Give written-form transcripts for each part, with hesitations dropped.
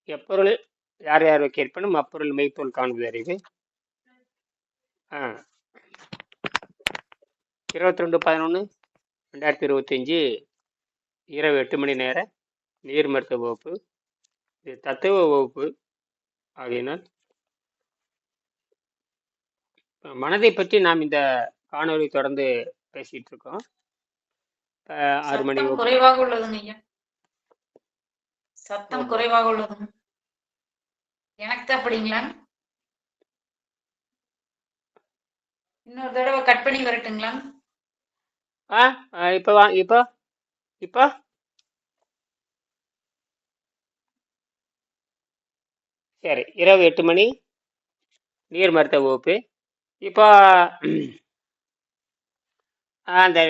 எப்பொருள் யார் யார் கேட்பனும் அப்பொருள் மெய்ப்பொருள் காண்பது அறிவு. 22/11/2025 இரவு 8 மணி நேர நீர் மருத்துவ வகுப்பு. இது தத்துவ வகுப்பு ஆகையினால் மனதை பற்றி நாம் இந்த காணொளி தொடர்ந்து பேசிட்டு இருக்கோம். 6 மணி சத்தம் குறைவாக உள்ளதுங்க ஐயா. சத்தம் குறைவாக உள்ளதுங்க. எனக்கு தான் அப்படிங்களா? இன்னொரு தடவை கட் பண்ணி வரட்டுங்களா? இப்போ இப்போ இப்போ சரி, இரவு 8 மணி நீர் மருத்துவ வகுப்பு. இப்போ அந்த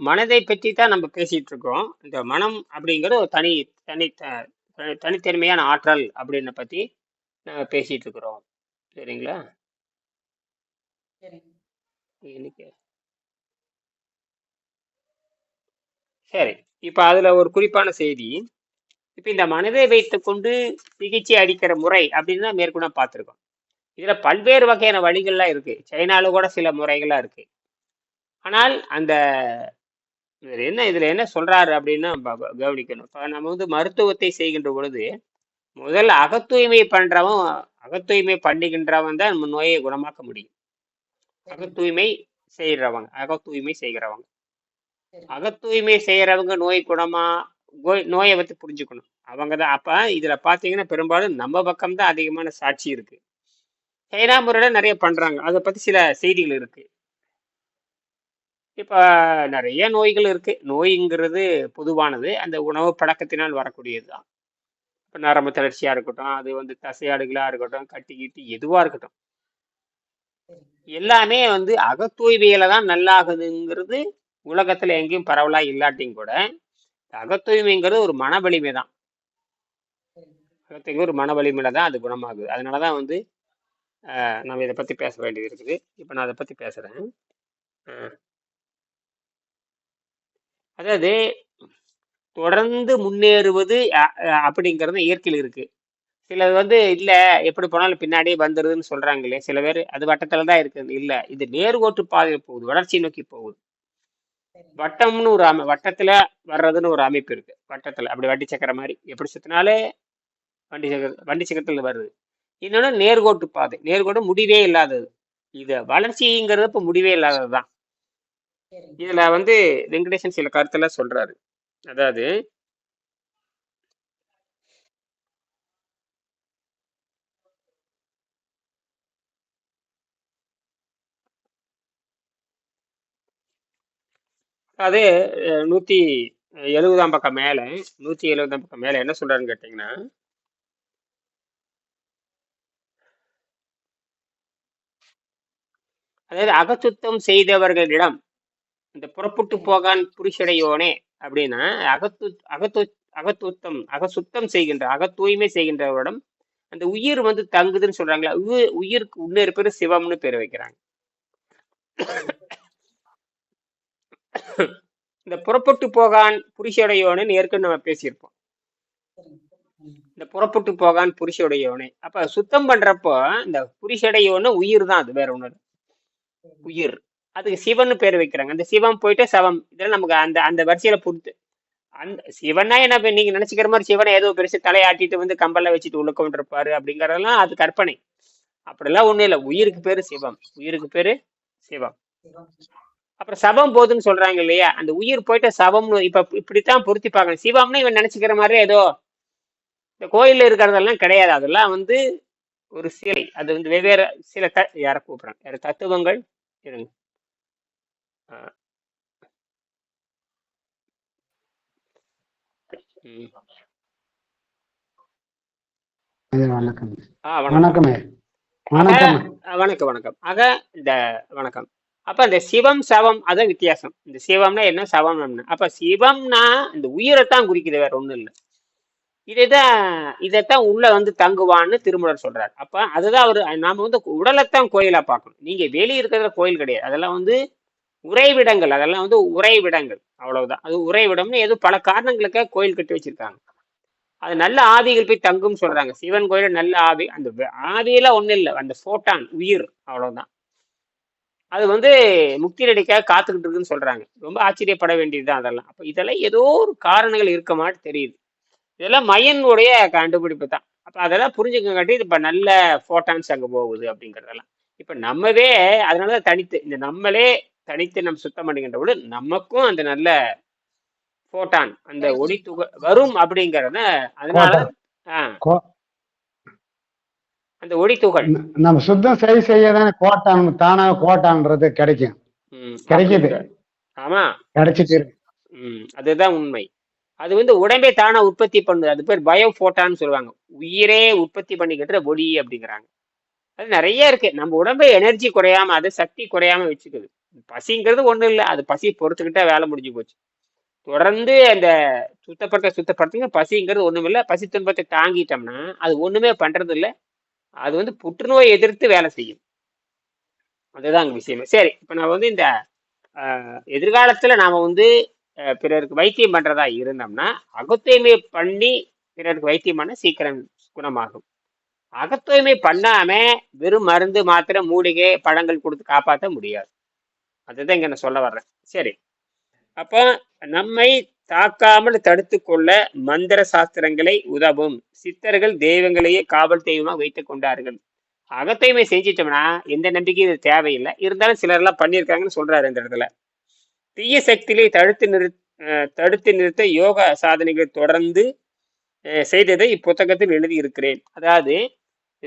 மனதை பற்றி தான் நம்ம பேசிட்டு இருக்கோம். இந்த மனம் அப்படிங்கிறது ஒரு தனி தனி தனித்தன்மையான ஆற்றல் அப்படின்னு பத்தி நாங்கள் பேசிட்டு இருக்கிறோம். சரிங்களா? இன்னைக்கு சரி, இப்ப அதுல ஒரு குறிப்பான செய்தி. இப்ப இந்த மனதை வைத்துக்கொண்டு சிகிச்சை அளிக்கிற முறை அப்படின்னு தான் மேற்கொண்டு பார்த்துருக்கோம். இதுல பல்வேறு வகையான வழிகள்லாம் இருக்கு. சைனால கூட சில முறைகள்லாம் இருக்கு. ஆனால் அந்த இதுல என்ன சொல்றாரு அப்படின்னு கவனிக்கணும். இப்ப நம்ம வந்து மருத்துவத்தை செய்கின்ற பொழுது முதல்ல அகத்தூய்மை பண்ணுகின்றவன் தான் நம்ம நோயை குணமாக்க முடியும். அகத்தூய்மை செய்கிறவங்க நோயை பத்தி புரிஞ்சுக்கணும். அவங்கதான். அப்ப இதுல பாத்தீங்கன்னா பெரும்பாலும் நம்ம பக்கம் தான் அதிகமான சாட்சி இருக்கு. சைனா முறையில நிறைய பண்றாங்க. அதை பத்தி சில செய்திகள் இருக்கு. இப்ப நிறைய நோய்கள் இருக்கு. நோய்ங்கிறது பொதுவானது. அந்த உணவு பழக்கத்தினால் வரக்கூடியதுதான். இப்ப நரம்பு தளர்ச்சியா இருக்கட்டும், அது வந்து தசையாடுகளா இருக்கட்டும், கட்டி எதுவா இருக்கட்டும், எல்லாமே வந்து அகத்தூய்மையில தான் நல்லாகுதுங்கிறது உலகத்துல எங்கேயும் பரவலா இல்லாட்டியும் கூட அகத்தூய்மைங்கிறது ஒரு மன வலிமை தான். ஒரு மன வலிமையில தான் அது குணமாகுது. அதனாலதான் வந்து நம்ம இதை பத்தி பேச வேண்டியது இருக்குது. இப்ப நான் அதை பத்தி பேசுறேன். அதாவது தொடர்ந்து முன்னேறுவது அப்படிங்கிறது இயற்கையில் இருக்கு. சிலது வந்து இல்ல எப்படி போனாலும் பின்னாடியே வந்துருதுன்னு சொல்றாங்களே சில பேர். அது வட்டத்துல தான் இருக்குது. இல்ல, இது நேர்கோட்டு பாதையில் போகுது, வளர்ச்சி நோக்கி போகுது. வட்டம்னு ஒரு வட்டத்துல வர்றதுன்னு ஒரு அமைப்பு இருக்கு. வட்டத்துல அப்படி வண்டி சக்கர மாதிரி எப்படி சுத்தினாலே வண்டி சக்கரத்துல வருது. இன்னொன்னு நேர்கோட்டு பாதை. நேர்கோட்டு முடிவே இல்லாதது. இது வளர்ச்சிங்கிறது இப்ப முடிவே இல்லாததுதான். இதுல வந்து வெங்கடேசன் சில கருத்தெல்லாம் சொல்றாரு. அதாவது அது 170 பக்கம் மேல 170 பக்கம் மேல என்ன சொல்றாருன்னு கேட்டீங்கன்னா, அதாவது அகச்சுத்தம் செய்தவர்களிடம் இந்த புறப்பட்டு போகான் புரிஷடையோனே அப்படின்னா அகசுத்தம் செய்கின்ற அகத்தூய்மை செய்கின்றவரிடம் அந்த உயிர் வந்து தங்குதுன்னு சொல்றாங்களா. உயிருக்கு இன்னொரு பேரு சிவம்னு பேர் வைக்கிறாங்க. இந்த புறப்பட்டு போகான் புரிஷடையோனு ஏற்கனவே நம்ம பேசியிருப்போம். இந்த புறப்பட்டு போகான் புரிஷடையோனே. அப்ப சுத்தம் பண்றப்போ இந்த புரிஷடையோன்னு உயிர் தான். அது வேற ஒண்ணு உயிர். அதுக்கு சிவன்னு பேர் வைக்கிறாங்க. அந்த சிவம் போயிட்டு சவம். இதெல்லாம் நமக்கு அந்த அந்த வரிசையில பொறுத்து அந்த சிவனா என்ன நீங்க நினைச்சுக்கிற மாதிரி சிவனை ஏதோ பெருசு தலையாட்டிட்டு வந்து கம்பல்ல வச்சுட்டு உள்ள கொண்டிருப்பாரு அப்படிங்கறதெல்லாம் அது கற்பனை. அப்படிலாம் ஒண்ணும் இல்லை. உயிருக்கு பேரு சிவம். உயிருக்கு பேரு சிவம். அப்புறம் சவம் போதுன்னு சொல்றாங்க இல்லையா. அந்த உயிர் போயிட்டு சவம்னு இப்ப இப்படித்தான் பொருத்தி பார்க்கணும். சிவம்னு இவன் நினைச்சுக்கிற மாதிரி ஏதோ இந்த கோயில்ல இருக்கிறதெல்லாம் கிடையாது. அதெல்லாம் வந்து ஒரு சிலை. அது வந்து வெவ்வேறு சில யார கூப்பிடுறாங்க, யார தத்துவங்கள் இருங்க. வணக்கம். வணக்கம். வணக்கம். ஆக இந்த வணக்கம். அப்ப இந்த சிவம் சவம் அதான் வித்தியாசம். இந்த சிவம்னா என்ன, சவம்னா அப்ப சிவம்னா இந்த உயிரைத்தான் குறிக்குது, வேற ஒண்ணும் இல்லை. இதைத்தான் உள்ள வந்து தங்குவான்னு திருமூலர் சொல்றாரு. அப்ப அதுதான் அவரு. நாம வந்து உடலைத்தான் கோயிலா பார்க்கணும். நீங்க வெளியே இருக்கிறதுல கோயில் கிடையாது. அதெல்லாம் வந்து உறைவிடங்கள். அதெல்லாம் வந்து உறைவிடங்கள், அவ்வளவுதான். அது உறைவிடம்னு ஏதோ பல காரணங்களுக்காக கோயில் கட்டி வச்சிருக்காங்க. அது நல்ல ஆவிகள் போய் தங்கும் சொல்றாங்க. சிவன் கோயில நல்ல ஆவி, அந்த ஆவியெல்லாம் ஒண்ணும் இல்லை, அந்த போட்டான் உயிர், அவ்வளவுதான். அது வந்து முக்தி நடிக்காக காத்துக்கிட்டு இருக்குன்னு சொல்றாங்க. ரொம்ப ஆச்சரியப்பட வேண்டியதுதான் அதெல்லாம். அப்ப இதெல்லாம் ஏதோ ஒரு காரணங்கள் இருக்க மாதிரி தெரியுது. இதெல்லாம் மயனுடைய கண்டுபிடிப்பு தான். அப்ப அதெல்லாம் புரிஞ்சுக்கங்காட்டி இப்ப நல்ல போட்டான்ஸ் அங்க போகுது அப்படிங்கறதெல்லாம். இப்ப நம்மவே அதனாலதான் தனித்து இந்த நம்மளே தனித்து நம்ம சுத்தம் பண்ணிக்கின்ற பொழுது நமக்கும் அந்த நல்ல போட்டான் அந்த ஒளி கிடைக்கும். துகள் வரும் அப்படிங்கறத. அதனால கோட்டான் ஆஹ் கோ அந்த ஒளி துகள் நம்ம சுத்தம் செய்ய தானே கோட்டான் தானாக கோட்டான்றது கிடைக்கும். கிடைக்குது, அப்படிங்கிற. ஆமா. கிடைச்சிட்டு இருக்கு. அதுதான் உண்மை. அது வந்து உடம்பே தானா உற்பத்தி பண்ணுது. அது பேர் பயோ போட்டான்னு சொல்லுவாங்க. உயிரே உற்பத்தி பண்ணிக்கின்ற ஒளி அப்படிங்கிறாங்க. அது நிறைய இருக்கு. நம்ம உடம்பை எனர்ஜி குறையாம, அது சக்தி குறையாம வச்சுக்குது. பசிங்கிறது ஒண்ணும் இல்லை, அது பசி பொறுத்துக்கிட்டா வேலை முடிஞ்சு போச்சு. தொடர்ந்து அந்த சுத்தப்படுத்துங்க. பசிங்கிறது ஒண்ணும் இல்லை. பசி துன்பத்தை தாங்கிட்டோம்னா அது ஒண்ணுமே பண்றது இல்லை. அது வந்து புற்றுநோய் எதிர்த்து வேலை செய்யும். அதுதான் அங்க விஷயமே. சரி, இப்ப நான் வந்து இந்த எதிர்காலத்துல நாம வந்து பிறருக்கு வைத்தியம் பண்றதா இருந்தோம்னா அகத்தூய்மை பண்ணி பிறருக்கு வைத்தியம் பண்ண சீக்கிரம் குணமாகும். அகத்தூய்மை பண்ணாம வெறும் மருந்து மாத்திரை மூலிகை பழங்கள் கொடுத்து காப்பாற்ற முடியாது. அதுதான் இங்க நான் சொல்ல வர்றேன். சரி, அப்ப நம்மை தாக்காமல் தடுத்து கொள்ள மந்திர சாஸ்திரங்களை உதவும். சித்தர்கள் தெய்வங்களையே காவல் தெய்வமா வைத்துக் கொண்டார்கள். அகத்தூய்மை செஞ்சிட்டோம்னா எந்த நம்பிக்கையும் இது தேவையில்லை. இருந்தாலும் சிலர் எல்லாம் பண்ணியிருக்காங்கன்னு சொல்றாரு இந்த இடத்துல. தீய சக்தியை தடுத்து நிறுத்த யோகா சாதனைகளை தொடர்ந்து செய்ததை இப்புத்தகத்தில் எழுதி இருக்கிறேன். அதாவது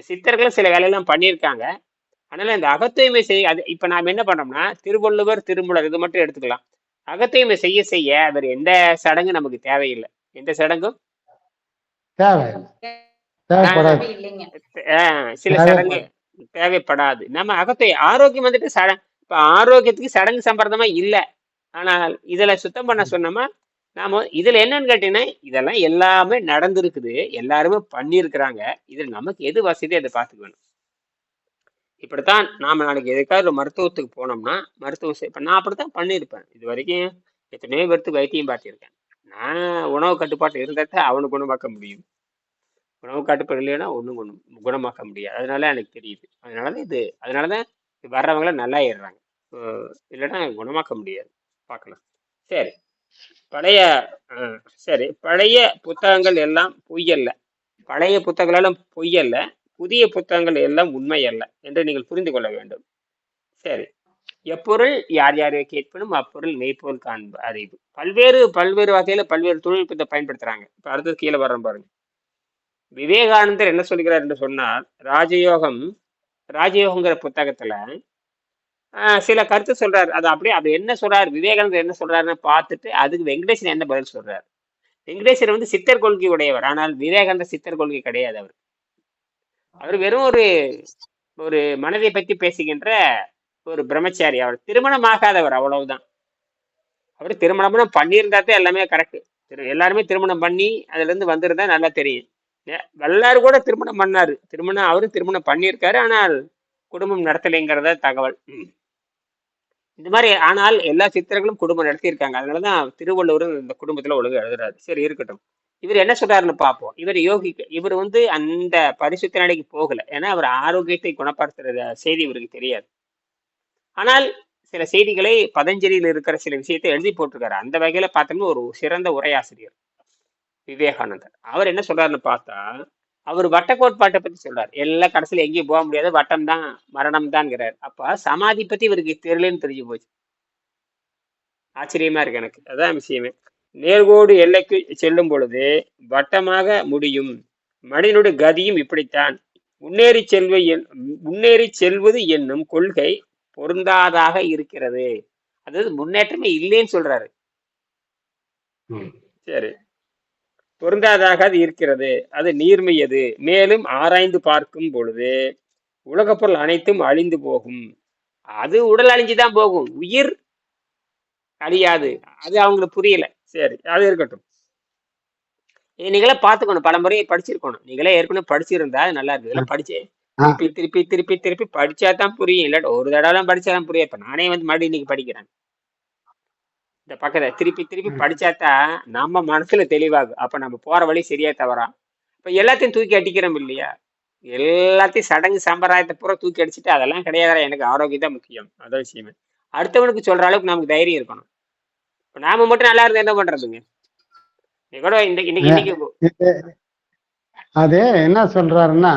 சித்தர்கள் சில வேலையெல்லாம் பண்ணியிருக்காங்க. அதனால இந்த அகத்தூய்மை செய்ய அது இப்ப நாம என்ன பண்ணோம்னா திருவள்ளுவர் திருமூலர் இது மட்டும் எடுத்துக்கலாம். அகத்தூய்மை செய்ய செய்ய வேற எந்த சடங்கு நமக்கு தேவையில்லை. எந்த சடங்கும் தேவைப்படாது. இல்லைங்க. சில சடங்கு தேவைப்படாது. நம்ம ஆரோக்கியம் வந்துட்டு இப்ப ஆரோக்கியத்துக்கு சடங்கு சம்பிரதமா இல்லை. ஆனால் இதுல சுத்தம் பண்ண சொன்னோமா நாம இதுல என்னன்னு கேட்டீங்கன்னா இதெல்லாம் எல்லாமே நடந்திருக்குது, எல்லாருமே பண்ணியிருக்கிறாங்க. இதுல நமக்கு எது வசதி அதை பார்த்துக்கணும். இப்படித்தான் நாம நாளைக்கு எதுக்காவது ஒரு மருத்துவத்துக்கு போனோம்னா மருத்துவம் இப்ப நான் அப்படித்தான் பண்ணியிருப்பேன். இது வரைக்கும் எத்தனையோ பேருக்கு வைத்தியம் பார்த்திருக்கேன். நான் உணவு கட்டுப்பாட்டு இருந்தா அவனை குணமாக்க முடியும். உணவு கட்டுப்பாடு இல்லைன்னா ஒன்றும் குணமாக்க முடியாது. அதனால எனக்கு தெரியுது. அதனாலதான் வர்றவங்கள நல்லா ஏறுறாங்க. இல்லைன்னா குணமாக்க முடியாது. பார்க்கலாம். சரி, பழைய புத்தகங்கள் எல்லாம் பொய்யல்ல. பழைய புத்தகங்கள் எல்லாம் பொய்யல்ல, புதிய புத்தகங்கள் எல்லாம் உண்மை அல்ல என்று நீங்கள் புரிந்து கொள்ள வேண்டும். சரி, எப்பொருள் யார் யாரை கேட்பனும் அப்பொருள் மெய்ப்பொருள் காண்பு அறிவு. பல்வேறு வகையில பல்வேறு தொழில்நுட்பத்தை பயன்படுத்துறாங்க. இப்ப அடுத்தது கீழே வர்றோம் பாருங்க. விவேகானந்தர் என்ன சொல்கிறார் என்று சொன்னால் ராஜயோகங்கிற புத்தகத்துல சில கருத்து சொல்றாரு. அது என்ன சொல்றாரு விவேகானந்தர் என்ன சொல்றாருன்னு பார்த்துட்டு அதுக்கு வெங்கடேசன் என்ன பதில் சொல்றாரு. வெங்கடேசன் வந்து சித்தர் கொள்கை உடையவர். ஆனால் விவேகானந்தர் சித்தர் கொள்கை கிடையாது. அவர் வெறும் ஒரு மனதை பற்றி பேசுகின்ற ஒரு பிரம்மச்சாரி. அவர் திருமணமாகாதவர், அவ்வளவுதான். அவர் திருமணம் பண்ணியிருந்தாத்தே எல்லாமே கரெக்ட். எல்லாருமே திருமணம் பண்ணி அதுல இருந்து வந்திருந்தா நல்லா தெரியும். எல்லாரும் கூட திருமணம் பண்ணாரு. அவரும் திருமணம் பண்ணியிருக்காரு. ஆனால் குடும்பம் நடத்தலைங்கிறத தகவல். இந்த மாதிரி ஆனால் எல்லா சித்தர்களும் குடும்பம் நடத்தியிருக்காங்க. அதனாலதான் திருவள்ளுவர் இந்த குடும்பத்துல ஒழுங்கு எழுதுறாரு. சரி, இருக்கட்டும். இவர் என்ன சொல்றாருன்னு பார்ப்போம். இவர் வந்து அந்த பரிசுத்த நிலைக்கு போகல. ஏன்னா அவர் ஆரோக்கியத்தை குணப்படுத்துற செய்தி இவருக்கு தெரியாது. ஆனால் சில செய்திகளை பதஞ்சலியில் இருக்கிற சில விஷயத்தை எழுதி போட்டிருக்காரு. அந்த வகையில பார்த்தோம்னா ஒரு சிறந்த உரையாசிரியர் விவேகானந்தர். அவர் என்ன சொல்றாருன்னு பார்த்தா அவர் வட்ட கோட்பாட்டை பத்தி சொல்றாரு. எல்லாம் கடைசியில் எங்கேயும் போக முடியாது, வட்டம் தான் மரணம் தான்ங்கிறார். அப்ப சமாதி பத்தி இவருக்கு தெரியலன்னு தெரிஞ்சு போச்சு. ஆச்சரியமா இருக்கு எனக்கு. அதான் விஷயமே. நேர்கோடு எல்லைக்கு செல்லும் பொழுது வட்டமாக முடியும். மனிதனுடைய கதியும் இப்படித்தான். முன்னேறி செல்வது என்னும் கொள்கை பொருந்தாதாக இருக்கிறது. அதாவது முன்னேற்றமே இல்லைன்னு சொல்றாரு. சரி, பொருந்தாதாக அது இருக்கிறது. அது நீர்மையது. மேலும் ஆராய்ந்து பார்க்கும் பொழுது உலகப் பொருள் அனைத்தும் அழிந்து போகும். அது உடல் அழிஞ்சுதான் போகும், உயிர் அழியாது. அது அவங்களுக்கு புரியல. சரி, அது இருக்கட்டும். நீங்களே பார்த்துக்கணும், பல முறை படிச்சிருக்கணும். நீங்களே ஏற்கனவே படிச்சிருந்தா நல்லா இருக்கு. இதெல்லாம் படிச்சு திருப்பி படிச்சாதான் புரியும். இல்லாட்ட ஒரு தடவை படிச்சாதான் புரியும். இப்ப நானே வந்து மறுபடியும் இன்னைக்கு படிக்கிறேன். இந்த பக்கத்தை திருப்பி திருப்பி படிச்சாதான் நம்ம மனசுல தெளிவாகும். அப்ப நம்ம போற வழி சரியா தவறா. இப்ப எல்லாத்தையும் தூக்கி அடிக்கிறோம் இல்லையா? எல்லாத்தையும் சடங்கு சம்பிரதாயத்தை பூரா தூக்கி அடிச்சுட்டு அதெல்லாம் கிடையாது, எனக்கு ஆரோக்கியம் தான் முக்கியம், அதான் விஷயமே. அடுத்தவனுக்கு சொல்ற அளவுக்கு நமக்கு தைரியம் இருக்கணும். இப்ப நாம மட்டும் நல்லா இருந்தா என்ன பண்றதுங்க? நீ கூட இன்னைக்கு இன்னைக்கு இன்னைக்கு இது- அது என்ன சொல்றாருன்னா,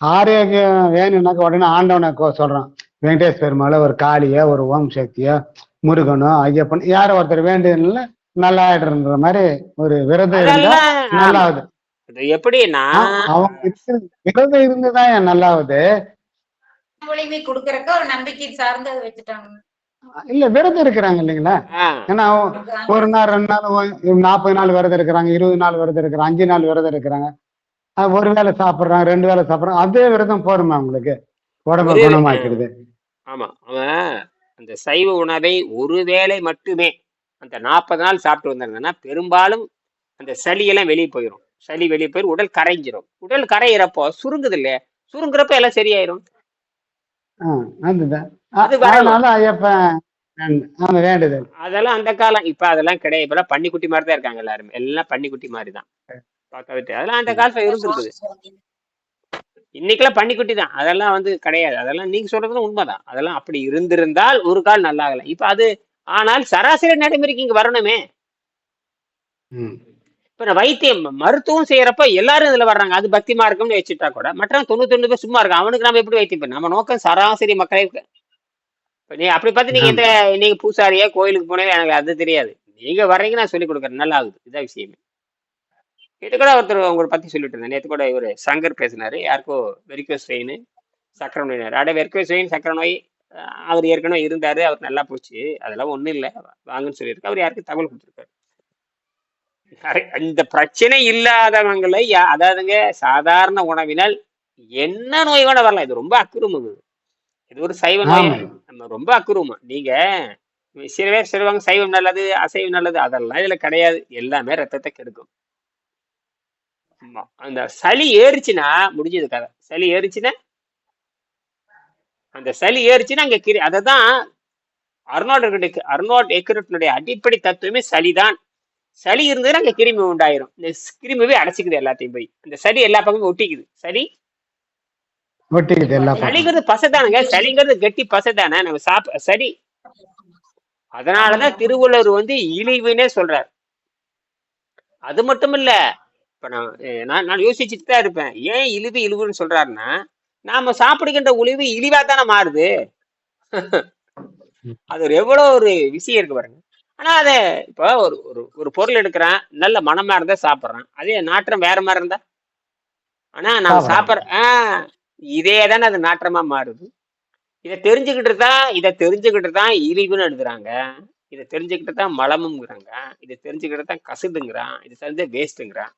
ஆரோக்கியம் வேணும்னாக்க உடனே ஆண்டவனை சொல்றான். வெங்கடேஷ் பெருமாளை, ஒரு காளிய, ஒரு ஓம் சக்திய, முருகனோ, ஐயப்பன், யாரோ ஒருத்தர் வேண்டியதுல நல்லாயிடுற மாதிரி ஒரு விரதம் இருந்தா அதெல்லாம் ஆமா. நல்லாவுது. அது எப்படின்னா அவங்க விரதம் இருந்துதான் நல்லாவுது. வலிமை கொடுக்கறக்க ஒரு நம்பிக்கை சார்ந்து அதை வச்சுட்டாங்க. இல்ல விரதம் இருக்கிறாங்க இல்லைங்களா? ஆஹ் ஏன்னா ஒரு நாள் 2 நாள் 40 நாள் விரதம் இருக்கிறாங்க, 20 நாள் விரதம் இருக்கிறாங்க, 5 நாள் விரதம் இருக்கிறாங்க. ஒரு வேளை சாப்பிடுறாங்க, 2 வேளை சாப்பிடுறாங்க. அதே விரதம் போருமா அவங்களுக்கு உடம்ப ஒரு குணமாக்கிறது. ஆமா, அவன் அந்த சைவ உணவை ஒரு வேளை மட்டுமே அந்த 40 நாள் சாப்பிட்டு வந்தாங்கன்னா பெரும்பாலும் அந்த சளியெல்லாம் வெளியே போயிடும். சளி வெளியே போயிடும், உடல் கரைஞ்சிரும். உடல் கரையிறப்போ சுருங்குது இல்லையா? சுருங்குறப்ப எல்லாம் சரியாயிரும். அதுதான். அது வரணும். அதனால ஐயப்பன் வேண்டுதல். அதெல்லாம் அந்த காலம். இப்ப அதெல்லாம் கிடையாது. இப்பெல்லாம் பன்னிக்குட்டி மாதிரி தான் இருக்காங்க எல்லாருமே. எல்லாம் பன்னிக்குட்டி மாதிரி தான் பார்க்கவிட்டு. அதெல்லாம் அந்த காலத்துல இருந்திருக்குது. இன்னைக்கெல்லாம் பன்னிக்குட்டி தான். அதெல்லாம் வந்து கிடையாது. அதெல்லாம் நீங்க சொல்றதும் உண்மைதான். அதெல்லாம் அப்படி இருந்திருந்தால் ஒரு கால் நல்லா ஆகல. இப்ப அது ஆனால் சராசரி நடைமுறைக்கு இங்க வரணுமே. இப்ப நான் வைத்தியம் மருத்துவம் செய்யறப்ப எல்லாரும் இதுல வர்றாங்க. அது பக்தி மார்க்கம்னு வச்சுட்டா கூட மற்றவன் 99 பேர் சும்மா இருக்கான். அவனுக்கு நம்ம எப்படி வைத்தியம் பண்ண? நம்ம நோக்கம் சராசரி மக்களை. இப்ப நீ அப்படி பார்த்து நீங்க நீங்க பூசாரியா கோயிலுக்கு போனே எனக்கு அது தெரியாது. நீங்க வர்றீங்க, நான் சொல்லி கொடுக்குறேன், நல்லா ஆகுது. இதான் விஷயமே. இது கூட ஒருத்தர் உங்களை பத்தி சொல்லிட்டு இருந்தேன். நேற்று கூட இவரு சங்கர் பேசினாரு. யாருக்கோ வெரிகோஸ் வெயின், சக்கரை நோயினாரு. அட வெரிகோஸ் வெயின், சக்கரை நோய் அவர் ஏற்கனவே இருந்தாரு, அவர் நல்லா போச்சு, அதெல்லாம் ஒண்ணும் இல்லை, வாங்கன்னு சொல்லியிருக்கு. அவர் யாருக்கு தகவல் கொடுத்துருக்காரு. இந்த பிரச்சனை இல்லாதவங்களை அதாவதுங்க சாதாரண உணவினால் என்ன நோய் வேணா வரலாம். இது ரொம்ப அக்குறுமம். இது ஒரு சைவ நோய், நம்ம ரொம்ப அக்குறுமம். நீங்க சில பேர் சொல்லுவாங்க சைவம் நல்லது, அசைவம் நல்லது, அதெல்லாம் இதுல கிடையாது. எல்லாமே ரத்தத்தை கெடுக்கும். அந்த சளி ஏறிச்சுன்னா முடிஞ்சது கதை. சளி ஏறிச்சுன்னா அந்த சளி ஏறிச்சுன்னா அங்க அததான் அர்னால்ட் எக்கர்ட்னுடைய அடிப்படை தத்துவமே சளிதான். சளி இருந்ததுன்னா அங்க கிருமி உண்டாயிரும். இந்த கிருமிவே அடைச்சிக்குது எல்லாத்தையும் போய். அந்த சளி எல்லா பக்கமும் ஒட்டிக்குது. சளிங்கிறது பசைதானுங்க. சளிங்கிறது கெட்டி பசைதானே. நம்ம சரி, அதனாலதான் திருவள்ளுவர் வந்து இழிவுன்னே சொல்றார். அது மட்டும் இல்ல, இப்ப நான் யோசிச்சுட்டு தான் இருப்பேன், ஏன் இழிவுன்னு சொல்றாருன்னா, நாம சாப்பிடுகின்ற உணவு இழிவா தானே மாறுது. அது எவ்வளவு ஒரு விஷயம் இருக்கு பாருங்க. ஆனா அத இப்ப ஒரு பொருள் எடுக்கிறான், நல்ல மனமா இருந்தா சாப்பிட்றான். அதே நாற்றம் வேற மாதிரி இருந்தா, ஆனா நான் சாப்பிட்றேன் இதே தானே அது நாற்றமா மாறுது. இதை தெரிஞ்சுக்கிட்டு தான் இழிவுன்னு எழுதுறாங்க. இதை தெரிஞ்சுக்கிட்டு தான் மலமுங்கிறாங்க. இதை தெரிஞ்சுக்கிட்டு தான் கசுதுங்கிறான். இது தெரிஞ்ச வேஸ்ட்டுங்கிறான்.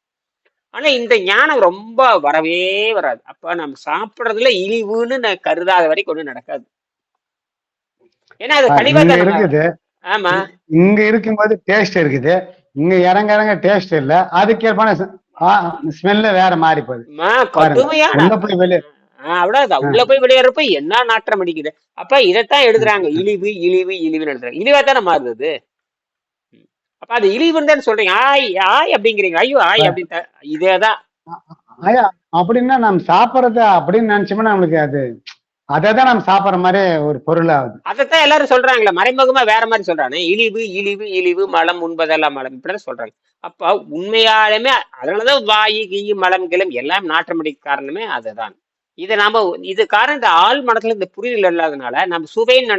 ஆனா இந்த ஞானம் ரொம்ப வரவே வராது. அப்ப நம்ம சாப்பிடுறதுல இழிவுன்னு கருதாத வரைக்கும் ஒண்ணும் நடக்காது. ஏன்னா அது கழிவா இருக்குது. ஆமா, இங்க இருக்கும்போது டேஸ்ட் இருக்குது, இங்க இறங்க டேஸ்ட் இல்ல. அதுக்கேற்பான ஸ்மெல்ல வேற மாறி போகுது. அவ்வளவுதான். உள்ள போய் விளையாடுறப்ப என்ன நாற்றம் அடிக்குது. அப்ப இதைத்தான் எழுதுறாங்க, இழிவு இழிவு இழிவுன்னு எழுதுறாங்க. இழிவா தானே மாறுது. அப்ப அது இழிவுன்னு தானே சொல்றீங்க. ஆய் அப்படிங்கிறீங்க. ஐயோ ஆய் அப்படின்னு. இதேதான் அப்படின்னா நம்ம சாப்பிடறது அப்படின்னு நினைச்சோம்னா நம்மளுக்கு அது அதான் நம்ம சாப்பிடுற மாதிரி ஒரு பொருள் ஆகுது. அதைத்தான் எல்லாரும் சொல்றாங்களே, மறைமுகமா வேற மாதிரி சொல்றாங்க. இழிவு இழிவு இழிவு, மலம் உண்பதெல்லாம் மலம், இப்படிதான் சொல்றாங்க. அப்ப உண்மையாலுமே அதனாலதான் வாயு கீயு மலம் கிளம் எல்லாம் நாற்றமடிக்க காரணமே அதுதான். இதை நாம இது காரணம் இந்த ஆள் மனத்துல இந்த புரிதல் இல்லாதனால நம்ம சுவைன்னு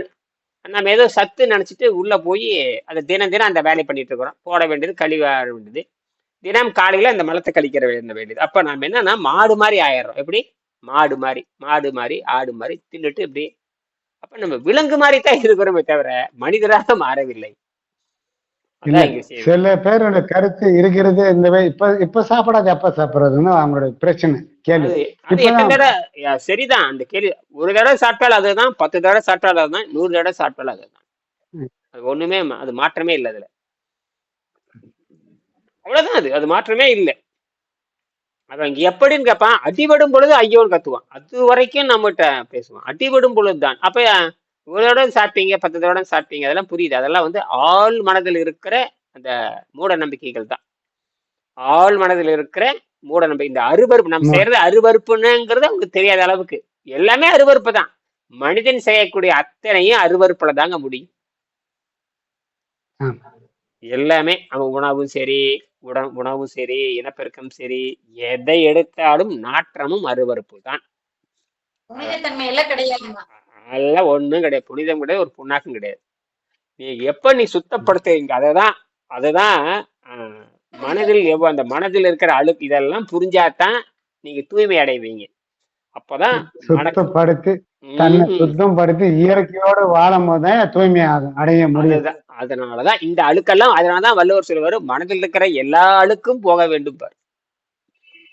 நம்ம ஏதோ சத்து நினைச்சிட்டு உள்ள போய் அதை தினம் அந்த வேலையை பண்ணிட்டு இருக்கிறோம். போட வேண்டியது, கழிவாட வேண்டியது, தினம் காலையில அந்த மலத்தை கழிக்கிற வேண்டியது. அப்ப நம்ம என்னன்னா மாடு மாதிரி ஆயிடுறோம். எப்படி மாடு மாதிரி ஆடு மாதிரி தின்னுட்டு இப்படி. அப்ப நம்ம விலங்கு மாதிரி தான் இருக்கிறோமே தவிர மனிதராக மாறவில்லை. சில பேரோட கருத்து இருக்கிறது இந்த இப்ப சாப்பிடாது எப்ப சாப்பிடுறதுன்னு அவங்களோட பிரச்சனை. கேள்வி சரிதான். அந்த கேள்வி ஒரு தடவை சாப்பிட்டால் அதுதான், 10 தடவை சாப்பிட்டால் அதுதான், 100 தடவை சாப்பிட்டாலும் அதுதான். அது ஒண்ணுமே அது மாற்றமே இல்லை. அதுல அவ்வளவுதான். அது மாற்றமே இல்லை. அவன் எப்படின்னு கேட்பான். அடிபடும் பொழுது ஐயோன்னு கத்துவான். அது வரைக்கும் நம்மகிட்ட பேசுவான். அடிபடும் பொழுதுதான். அப்ப ஒரு தடவை சாப்பிட்டீங்க 10 தடவை சாப்பிட்டீங்க அதெல்லாம் புரியுது. அதெல்லாம் வந்து ஆழ் மனதில் இருக்கிற அந்த மூட நம்பிக்கைகள் தான். ஆழ் மனதில் இருக்கிற மூட நம்பிக்கை. இந்த அருவருப்பு நம்ம மூ- செய்யறது அருவருப்புன்னுங்கிறது உங்களுக்கு தெரியாத அளவுக்கு எல்லாமே அருவருப்பு தான். மனிதன் செய்யக்கூடிய அத்தனையும் அருவருப்புல தாங்க முடியும். ஆமா. எல்லாமே அவன் உணவும் சரி, உணவும் சரி, இனப்பெருக்கம் சரி, எதை எடுத்தாலும் நாற்றமும் அருவருப்பு தான். புனிதத்தன்மை எல்லாம் கிடையாதுமா. அதெல்லாம் ஒண்ணும் கிடையாது. புனிதம் கிடையாது, ஒரு புண்ணாக்கும் கிடையாது. நீ சுத்தப்படுத்துறீங்க அததான் அதுதான் ஆஹ், மனதில் அந்த மனதில் இருக்கிற அழுக்கு இதெல்லாம் புரிஞ்சாதான் நீங்க தூய்மை அடைவீங்க. அப்பதான் சுத்தப்படுத்தி தன்னை சுத்தப்படுத்தி இயற்கையோடு வாழும் போதுதான் தூய்மையாக அடைய முடியும். அதுதான். அதனாலதான் இந்த அழுக்கெல்லாம் அதனாலதான் வள்ளுவர் சொல்லுவாரு மனதில் இருக்கிற எல்லா அழுக்கும் போக வேண்டும் பாரு.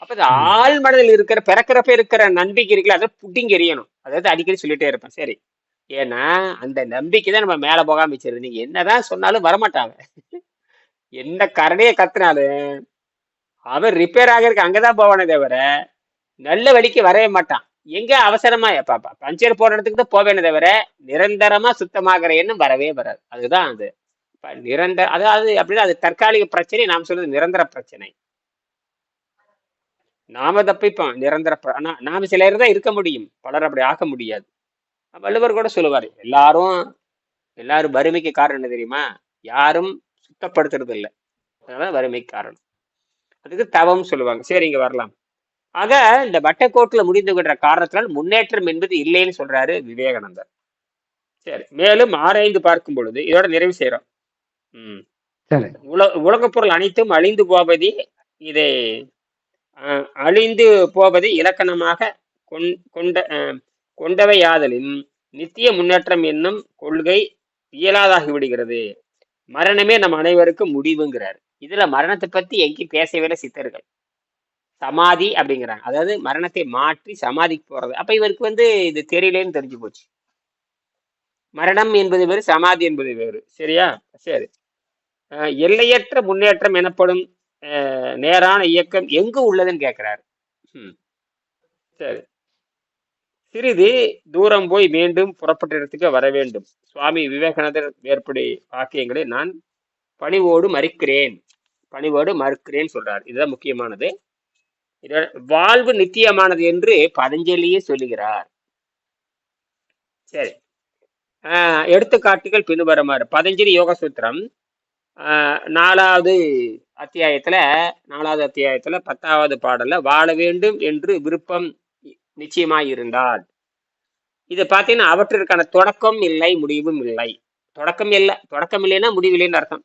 அப்ப இந்த ஆள் மனதில் இருக்கிற பிறக்கிறப்ப இருக்கிற நம்பிக்கை இருக்குல்ல அதை புட்டிங்க எறியணும். அதாவது அடிக்கடி சொல்லிட்டே இருப்பேன். சரி, ஏன்னா அந்த நம்பிக்கை தான் நம்ம மேல போகாம வச்சிருது. நீங்க என்னதான் சொன்னாலும் வரமாட்டாங்க. என்ன கரடியை கத்துனாலும் அவன் ரிப்பேர் ஆகிறதுக்கு அங்கதான் போவானே தவிர நல்ல வழிக்கு வரவே மாட்டான். எங்க அவசரமா பஞ்சர் போற இடத்துக்கு தான் போவேனே தவிர நிரந்தரமா சுத்தமாகிற எண்ணம் வரவே வராது. அதுதான் அது நிரந்தர அதாவது அப்படின்னா அது தற்காலிக பிரச்சனை. நாம் சொல்றது நிரந்தர பிரச்சனை. நாம தப்பிப்போம் நிரந்தர நாம சிலர் தான் இருக்க முடியும், பலர் அப்படி ஆக்க முடியாது. வள்ளுவர் கூட சொல்லுவாரு எல்லாரும் வறுமைக்கு காரணம் என்ன தெரியுமா? யாரும் சுத்தப்படுத்துறது இல்லை, அதனால வறுமைக்கு காரணம். அதுக்கு தவம் சொல்லுவாங்க. சரி, இங்க வரலாம். ஆக இந்த வட்டக்கோட்டுல முடிந்து கொண்ட காரணத்தினால் முன்னேற்றம் என்பது இல்லைன்னு சொல்றாரு விவேகானந்தர். சரி, மேலும் ஆராய்ந்து பார்க்கும் பொழுது இதோட நிறைவு செய்யறோம். உலகப் பொருள் அனைத்தும் அழிந்து போவதே இதை அழிந்து போவதை இலக்கணமாக கொண்டவையாதலின் நித்திய முன்னேற்றம் என்னும் கொள்கை இயலாதாகி விடுகிறது. மரணமே நம் அனைவருக்கும் முடிவுங்கிறார். இதுல மரணத்தை பத்தி எங்கேயும் பேசவே சித்தர்கள். சமாதி அப்படிங்கிறாங்க, அதாவது மரணத்தை மாற்றி சமாதிக்கு போறது. அப்ப இவருக்கு வந்து இது தெரியலேன்னு தெரிஞ்சு போச்சு. மரணம் என்பது வேறு, சமாதி என்பது வேறு. சரியா? சரி. எல்லையற்ற முன்னேற்றம் எனப்படும் நேரான இயக்கம் எங்கு உள்ளதுன்னு கேட்கிறாரு. சரி, சிறிது தூரம் போய் மீண்டும் புறப்பட்ட இடத்துக்கு வர வேண்டும். சுவாமி விவேகானந்தர் மேற்படி வாக்கியங்களை நான் பணிவோடு மறுக்கிறேன் சொல்றார். இதுதான் முக்கியமானது. வாழ்வு நித்தியமானது என்று பதஞ்சலியே சொல்லுகிறார். சரி, எடுத்துக்காட்டுகள் பின்வருமாறு. பதஞ்சலி யோக சூத்திரம் 4வது அத்தியாயத்துல 10வது பாடல்ல வாழ வேண்டும் என்று விருப்பம் நிச்சயமாயிருந்தால், இதை பார்த்தீங்கன்னா அவற்றிற்கான தொடக்கம் இல்லை, முடிவும் இல்லை. தொடக்கம் இல்லைன்னா முடிவில்லைன்னு அர்த்தம்.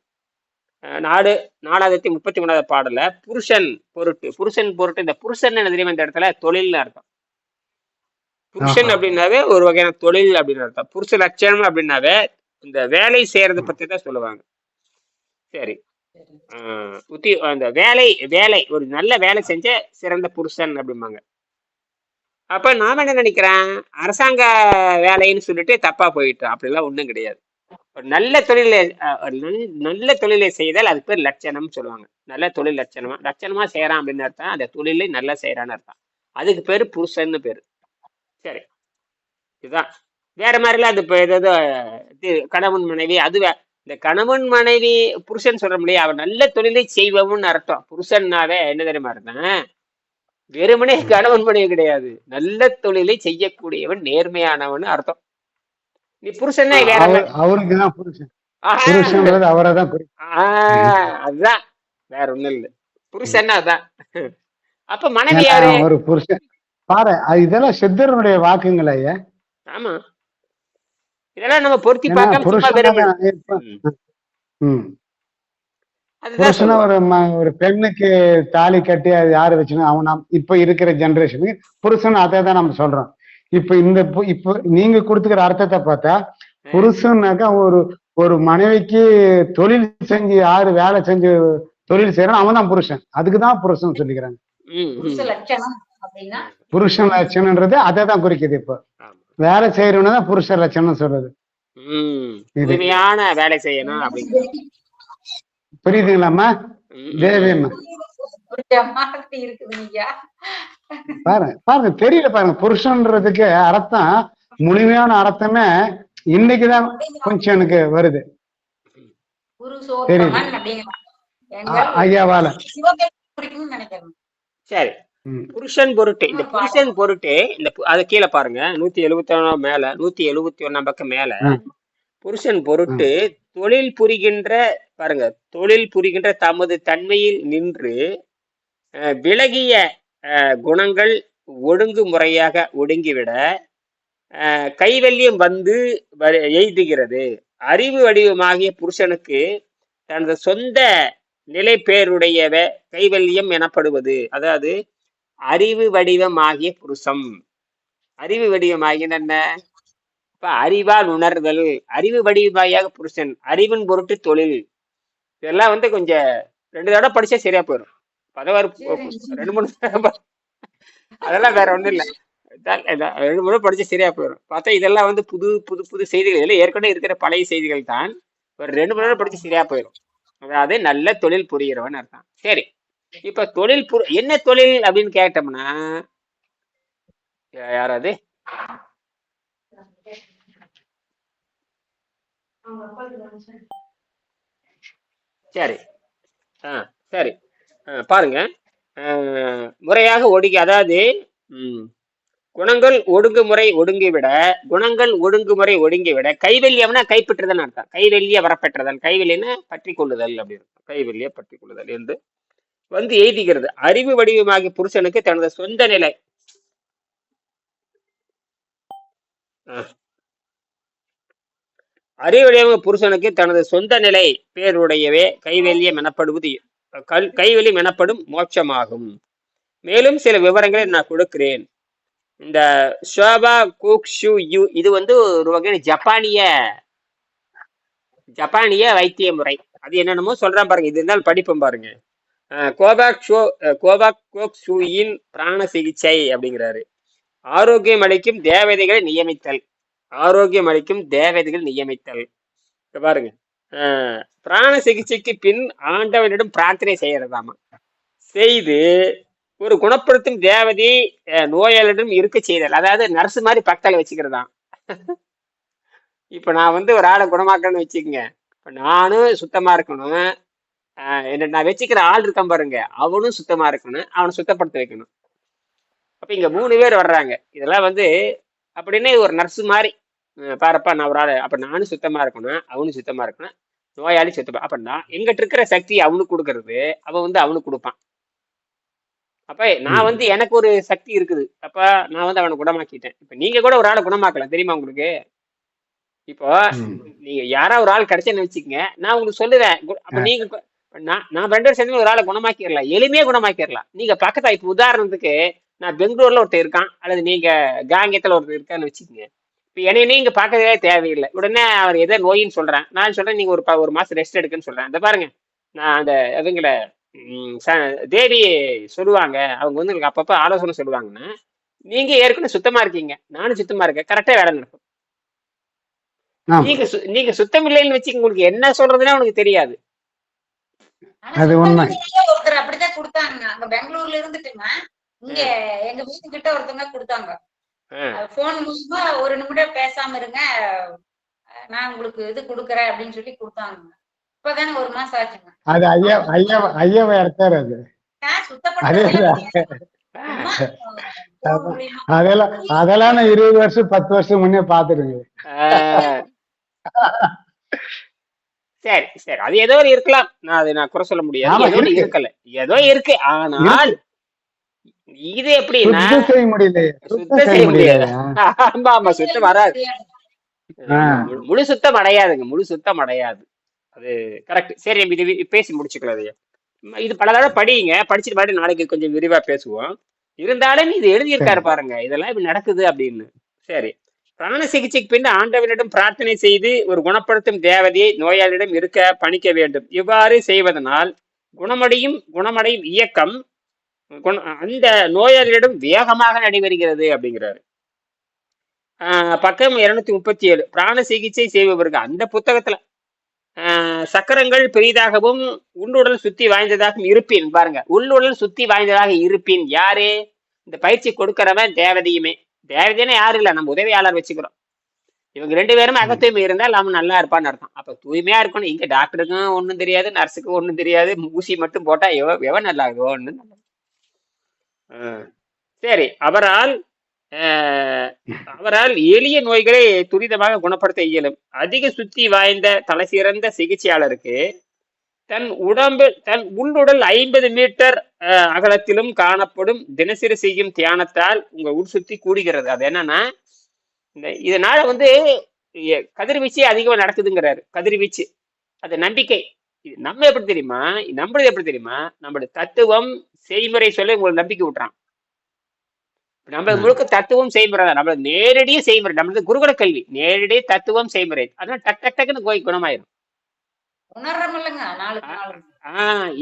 4வது 33வது பாடல்ல புருஷன் பொருட்டு இந்த புருஷன் என்ன தெரியுமா? இந்த இடத்துல தொழில்னு அர்த்தம். புருஷன் அப்படின்னாவே ஒரு வகையான தொழில் அப்படின்னு அர்த்தம். புருஷ லட்சணம் அப்படின்னாவே இந்த வேலை செய்யறதை பத்தி தான் சொல்லுவாங்க. சரி, அந்த வேலை ஒரு நல்ல வேலை செஞ்ச சிறந்த புருஷன் அப்படிம்பாங்க. அப்ப நாம என்ன நினைக்கிறேன், அரசாங்க வேலைன்னு சொல்லிட்டு தப்பா போயிட்டோம். அப்படிலாம் ஒண்ணும் கிடையாது. ஒரு நல்ல தொழிலை செய்தால் அது பேர் லட்சணம் சொல்லுவாங்க. நல்ல தொழில் லட்சணமா செய்யறான் அப்படின்னு அர்த்தம். அந்த தொழிலை நல்லா செய்யறான்னு அர்த்தம். அதுக்கு பேரு புருஷன்னு பேரு. சரி, இதுதான். வேற மாதிரிலாம் அது ஏதாவது கணவன் மனைவி, அது இந்த கணவன் மனைவி புருஷன் சொல்ற முடியாது. அவன் நல்ல தொழிலை செய்வன்னு அர்த்தம். புருஷன்னாவே என்ன தெரியுமா அர்த்தம்? வெறுமனே கணவன் மனைவி கிடையாது, நல்ல தொழிலை செய்யக்கூடியவன், நேர்மையானவன் அர்த்தம். நீ புருஷன்னா வேற அவருக்குதான் புருஷன், அதுதான், வேற ஒண்ணும் இல்ல. புருஷன்னா அதான். அப்ப மனைவி யாரு? ஒரு புருஷன் பாரு. இதெல்லாம் சித்தருடைய வாக்குங்கள் ஐயா. ஆமா, இதெல்லாம் நம்ம பொருத்தி பார்க்காம ஒரு பெண்ணுக்கு தாலி கட்டி அது யாரு வச்சுன்னா அவன் இப்ப இருக்கிற ஜெனரேஷனுக்கு புருஷன் அதை தான் நம்ம சொல்றோம். இப்ப நீங்க கொடுத்துக்கிற அர்த்தத்தை பார்த்தா புருஷன்னாக்கா ஒரு மனைவிக்கு தொழில் செஞ்சு யாரு வேலை செஞ்சு தொழில் செய்யறான் அவன் தான் புருஷன். அதுக்குதான் புருஷன் சொல்லிக்கிறாங்க. புருஷன் லட்சணம்ன்றது அதை தான் குறிக்குது. இப்ப வேலை செய்யறவன தான் புருஷ லட்சணம் சொல்றது. வேலை செய்யணும் அப்படிங்கிற புரியுதுங்களாம்மா? தேவியம்மா பாருங்க தெரியல பாருங்க. புருஷன்றதுக்கு அர்த்தம், முழுமையான அர்த்தமே இன்னைக்குதான் அப்படிங்கிற கொஞ்சம் எனக்கு வருது தெரியுது புருஷோத்தமன் அப்படிங்கிற எங்கள் ஐயாவால. சிவபெருமான் குறிக்கும்னு நினைக்கிறேன். சரி, ம். புருஷன் பொருட்டு, இந்த இன்னொரு பாடல் புருஷன் பொருட்டு இந்த அது கீழே பாருங்க, 171 மேல, 171 பக்கம் மேல, ஆ, புருஷன் ஆ. பொருட்டு தொழில் புரிகின்ற, பாருங்க, தொழில் புரிகின்ற தமது தன்மையில் நின்று விலகிய குணங்கள் ஒழுங்குமுறையாக ஒடுங்கிவிட கைவல்யம் வந்து எய்துகிறது. அறிவு வடிவமாகிய புருஷனுக்கு தனது சொந்த நிலை பேருடையவ கைவல்யம் எனப்படுவது. அதாவது அறிவு வடிவமாகிய புருஷம், அறிவு வடிவமாகிய என்ன? இப்ப அறிவால் உணர்தல், அறிவு வடிவமாகிய புருஷன், அறிவின் பொருட்டு தொழில். இதெல்லாம் வந்து கொஞ்சம் 2 தடவை படிச்சா சரியா போயிடும். 2 3 அதெல்லாம் வேற ஒண்ணும் இல்லை. 2 முறை படிச்சு சரியா போயிடும். பார்த்தா இதெல்லாம் வந்து புது புது புது செய்திகள், இதெல்லாம் ஏற்கனவே இருக்கிற பழைய செய்திகள் தான். ஒரு 2 முறை படிச்சு சரியா போயிடும். அதாவது நல்ல தொழில் புரிகிறவன் அர்த்தம். சரி, இப்ப தொழில் என்ன தொழில் அப்படின்னு கேட்டோம்னா, யாராவது சரி சரி பாருங்க, முறையாக ஒடுங்கி, அதாவது குணங்கள் ஒடுங்குமுறை ஒடுங்கிவிட, குணங்கள் ஒடுங்குமுறை ஒடுங்கிவிட கைவல்யம்னா கைப்பற்றுதல் அர்த்தம். கைவல்ய வரப்பெற்றதல், கைவல்யன்னா பற்றி கொள்ளுதல் அப்படின்னு, கைவல்ய பற்றி கொள்ளுதல் என்று வந்து எய்துகிறது. அறிவு வடிவமாகிய புருஷனுக்கு தனது சொந்த நிலை, அறிவு வடிவமாக புருஷனுக்கு தனது சொந்த நிலை பேருடையவே கைவல்யம் எனப்படுவது, கைவல்யம் எனப்படும் மோட்சமாகும். மேலும் சில விவரங்களை நான் கொடுக்கிறேன். இந்த ஷோபா கூக்ஷு யூ, இது வந்து ஒரு வகையான ஜப்பானிய வைத்திய முறை. அது என்னென்னமோ சொல்றான் பாருங்க, இது இருந்தாலும் படிப்போம் பாருங்க. கோபாக்ஷுயின் பிராண சிகிச்சை அப்படிங்கிறாரு. ஆரோக்கியம் அளிக்கும் தேவதைகளை நியமித்தல், ஆரோக்கியம் அளிக்கும் தேவதைகள் நியமித்தல். பாருங்க, பிராண சிகிச்சைக்கு பின் ஆண்டவனிடம் பிரார்த்தனை செய்யறதாமா. செய்து ஒரு குணப்படுத்தும் தேவதை நோயாளிடம் இருக்க செய்தல், அதாவது நர்ஸ் மாதிரி பக்கத்தால வச்சுக்கிறதா. இப்ப நான் வந்து ஒரு ஆளை குணமாக்கணும்னு வச்சுக்கோங்க, இப்ப நானும் சுத்தமா இருக்கணும், என்ன நான் வச்சுக்கிற ஆள் இருக்கான் பாருங்க, அவனும் சுத்தமா இருக்கணும், அவனை சுத்தப்படுத்த வைக்கணும். அப்ப இங்க 3 பேர் வர்றாங்க. இதெல்லாம் வந்து அப்படின்னு ஒரு நர்ஸ் மாதிரி பாருப்பா, நான் ஒரு ஆள், அப்ப நானும் சுத்தமா இருக்கணும், அவனும் சுத்தமா இருக்கணும், நோயாளி சுத்தமா. அப்ப நான் எங்கிட்ட இருக்கிற சக்தி அவனுக்கு கொடுக்கறது, அவன் வந்து அவனுக்கு கொடுப்பான். அப்ப நான் வந்து எனக்கு ஒரு சக்தி இருக்குது, அப்ப நான் வந்து அவனை குணமாக்கிட்டேன். இப்ப நீங்க கூட ஒரு ஆளை குணமாக்கலாம், தெரியுமா உங்களுக்கு? இப்போ நீங்க யாரா ஒரு ஆள் கிடைச்சேன்னு வச்சுக்கங்க, நான் உங்களுக்கு சொல்லுவேன். அப்ப நீங்க நான் 2 பேரும் சேர்ந்து ஒரு ஆளை குணமாக்கிடலாம், எளிமையா குணமாக்கிடலாம். நீங்க பக்கத்தா, இப்ப உதாரணத்துக்கு நான் பெங்களூர்ல ஒருத்தர் இருக்கான், அல்லது நீங்க காங்கேயத்துல ஒருத்தர் இருக்கான்னு வச்சுக்கோங்க. இப்ப என்னைய நீங்க பார்க்கறதே தேவையில்லை. உடனே அவர் எதோ நோயின்னு சொல்றேன், நான் சொல்றேன் நீங்க ஒரு மாசம் ரெஸ்ட் எடுக்குன்னு சொல்றேன். இந்த பாருங்க, நான் அந்த இவங்களை தேவி சொல்லுவாங்க, அவங்க வந்து உங்களுக்கு அப்பப்ப ஆலோசனை சொல்லுவாங்கன்னா, நீங்க ஏற்கனவே சுத்தமா இருக்கீங்க, நானும் சுத்தமா இருக்கேன், கரெக்டா வேலை நடக்கும். நீங்க சுத்தம் இல்லைன்னு வச்சு உங்களுக்கு என்ன சொல்றதுன்னா உனக்கு தெரியாது. அது உண்மை. ஒருத்தர் அப்படித்தான் கொடுத்தாங்க, அங்க பெங்களூர்ல இருந்துட்டுங்க, இங்க எங்க வீட்டு கிட்ட ஒருத்தவங்க கொடுத்தாங்க. போன் மூலமா 1 நிமிடம் பேசாம இருங்க, நான் உங்களுக்கு இது கொடுக்குறேன் அப்படின்னு சொல்லி கொடுத்தாங்க. இப்பதானே 1 மாசம் ஆச்சுங்க. அது ஐயாவை எடுத்தாரு. அது அதெல்லாம் நான் 20 வருஷம் 10 வருஷம் முன்னே பாத்துருங்க. சரி சரி, அது ஏதோ இருக்கலாம், நான் குறை சொல்ல முடியாது, ஏதோ இருக்கல, ஏதோ இருக்கு. ஆனால் இது எப்படின்னா செய்ய முடியல, சுத்தம் செய்ய முடியாது. ஆமா ஆமா, சுத்தம் வராது, முழு சுத்தம் அடையாதுங்க, முழு சுத்தம் அடையாது. அது கரெக்ட். சரி, இது பேசி முடிச்சுக்கலாம். இது பல தடவை படிங்க, படிச்சுட்டு பாட்டு நாளைக்கு கொஞ்சம் விரிவா பேசுவோம். இருந்தாலும் இது எழுதியிருக்காரு பாருங்க, இதெல்லாம் இப்படி நடக்குது அப்படின்னு. சரி, பிராண சிகிச்சைக்கு பின் ஆண்டவனிடம் பிரார்த்தனை செய்து ஒரு குணப்படுத்தும் தேவதையை நோயாளியிடம் இருக்க பணிக்க வேண்டும். இவ்வாறு செய்வதனால் குணமடையும் இயக்கம் அந்த நோயாளியிடம் வேகமாக நடைபெறுகிறது அப்படிங்கிறாரு. பக்கம் 237. பிராண சிகிச்சை செய்பவர்கள் அந்த புத்தகத்துல சக்கரங்கள் பெரிதாகவும் உள்ளுடல் சுத்தி வாய்ந்ததாகவும் இருப்பின், பாருங்க, உள்ளுடல் சுத்தி வாய்ந்ததாக இருப்பின் யாரு? இந்த பயிற்சி கொடுக்கிறவன் தேவதையுமே. தேவதைன்னா யாரும் இல்லை, நம்ம உதவியாளர் வச்சுக்கிறோம். இவங்க 2 பேரும் ம். அகத்தூய்மை இருந்தால் அவன் நல்லா இருப்பான்னு அர்த்தம். அப்ப தூய்மையா இருக்கணும். இங்க டாக்டருக்கும் ஒண்ணும் தெரியாது, நர்ஸுக்கும் ஒண்ணும் தெரியாது. ஊசி மட்டும் போட்டா எவன் நல்லா இருக்குவோன்னு. சரி. அவரால் எளிய நோய்களை துரிதமாக குணப்படுத்த இயலும். அதிக சுத்தி வாய்ந்த தலைசிறந்த சிகிச்சையாளருக்கு தன் உள்ளுடல் 50 மீட்டர் அகலத்திலும் காணப்படும் தினசரி செய்யும் தியானத்தால் உங்க உள் சுத்தி கூடுகிறது. அது என்னன்னா, இதனால வந்து கதிர்வீச்சு அதிகமா நடக்குதுங்கிறாரு. கதிர்வீச்சு அது நம்பிக்கை. நம்ம எப்படி தெரியுமா, நம்மளது எப்படி தெரியுமா, நம்மளோட தத்துவம் செய்முறை சொல்லி உங்களுக்கு நம்பிக்கை விட்டுறான். நம்ம முழுக்க தத்துவம் செய்முறை தான். நம்மளது நேரடிய செய்முறை. நம்மளது குருகுல கல்வி நேரடி தத்துவம் செய்முறை. அதனால டக் டக் டக்குன்னு போய் குணமாயிரும். உணர்றமில்லங்க நாளுக்கு நாள்.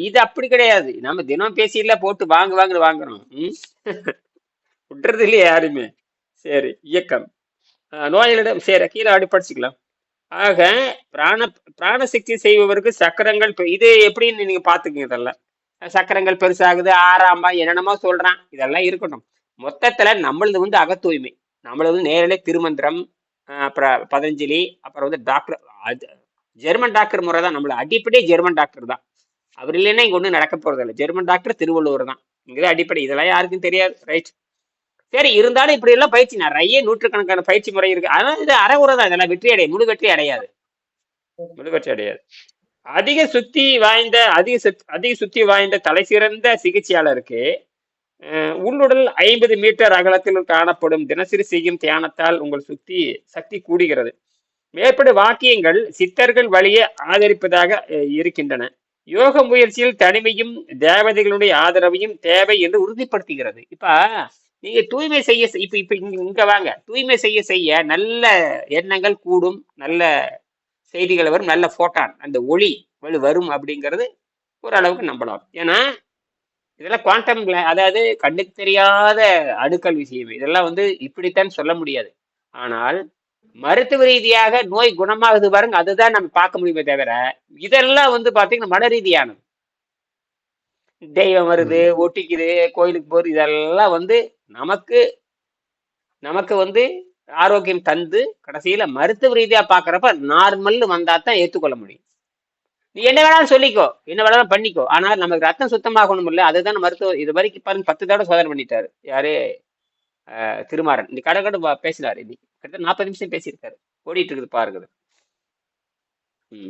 இது அப்படி கிடையாது. நம்ம தினம் பேசியில போட்டு வாங்குறோம். விட்டுறது இல்லையா யாருமே. சரி, இயக்கம் நோயாளிடம் சரி கீழே அடிப்படிச்சுக்கலாம். ஆக பிராணசக்தி செய்பவருக்கு சக்கரங்கள் இது எப்படின்னு நீங்க பாத்துக்கீங்க. இதெல்லாம் சக்கரங்கள் பெருசாகுது, ஆறாம்பா என்னென்னமோ சொல்றான். இதெல்லாம் இருக்கட்டும். மொத்தத்துல நம்மளது வந்து அகத்தூய்மை. நம்மளது வந்து நேரடியே திருமந்திரம், அப்புறம் பதஞ்சலி, அப்புறம் வந்து டாக்டர் ஜெர்மன் டாக்டர் முறை தான். நம்மள அடிப்படை ஜெர்மன் டாக்டர் தான். அவர் இல்லைன்னா இங்க ஒன்றும் நடக்க போறது இல்லை. ஜெர்மன் டாக்டர் திருவள்ளுவர் தான். இங்கே அடிப்படை. இதெல்லாம் யாருக்கும் தெரியாது. ரைட். சரி, இருந்தாலும் இப்படி எல்லாம் பயிற்சி நிறைய நூற்றுக்கணக்கான பயிற்சி முறை இருக்கு. ஆனா இது அறகுறை தான். இதெல்லாம் வெற்றி அடைய முழு வெற்றி அடையாது. அதிக சுத்தி வாய்ந்த தலை சிறந்த சிகிச்சையாளருக்கு உள்ளுடல் 50 மீட்டர் அகலத்தில் காணப்படும் தினசரி செய்யும் தியானத்தால் உங்கள் சக்தி கூடுகிறது. மேற்படி வாக்கியங்கள் சித்தர்கள் வழியே ஆதரிப்பதாக இருக்கின்றன. யோக முயற்சியில் தனிமையும் தேவதைகளுடைய ஆதரவையும் தேவை என்று உறுதிப்படுத்துகிறது. இப்ப நீங்க தூய்மை செய்ய இப்ப இங்க வாங்க, தூய்மை செய்ய நல்ல எண்ணங்கள் கூடும், நல்ல செய்திகள் வரும், நல்ல போட்டான் அந்த ஒளி வரும் அப்படிங்கிறது ஓரளவுக்கு நம்பலாம். ஏன்னா இதெல்லாம் குவாண்டம், அதாவது கண்ணுக்கு தெரியாத அணுக்கள் விஷயம். இதெல்லாம் வந்து இப்படித்தான் சொல்ல முடியாது. ஆனால் மருத்துவ ரீதியாக நோய் குணமாகுது பாருங்க, அதுதான் நம்ம பார்க்க முடியுமே தவிர இதெல்லாம் வந்து பாத்தீங்கன்னா மன ரீதியானது. தெய்வம் வருது, ஒட்டிக்குது, கோயிலுக்கு போறது, இதெல்லாம் வந்து நமக்கு வந்து ஆரோக்கியம் தந்து கடைசியில மருத்துவ ரீதியா பாக்குறப்ப நார்மல் வந்தா தான் ஏற்றுக்கொள்ள முடியும். நீ என்ன வேணாலும் சொல்லிக்கோ, என்ன வேணாலும் பண்ணிக்கோ, ஆனால் நமக்கு ரத்தம் சுத்தமாகணும் இல்லை. அதுதான் மருத்துவ. இது வரைக்கும் பாருங்க 10 தடவை சோதனை பண்ணிட்டாரு யாரு, திருமாறன். இன்னைக்கு கடை பேசினாரு. இன்னைக்கு கிட்டத்தட்ட 40 நிமிஷம் பேசியிருக்காரு. ஓடிட்டு இருக்குது பாருங்க.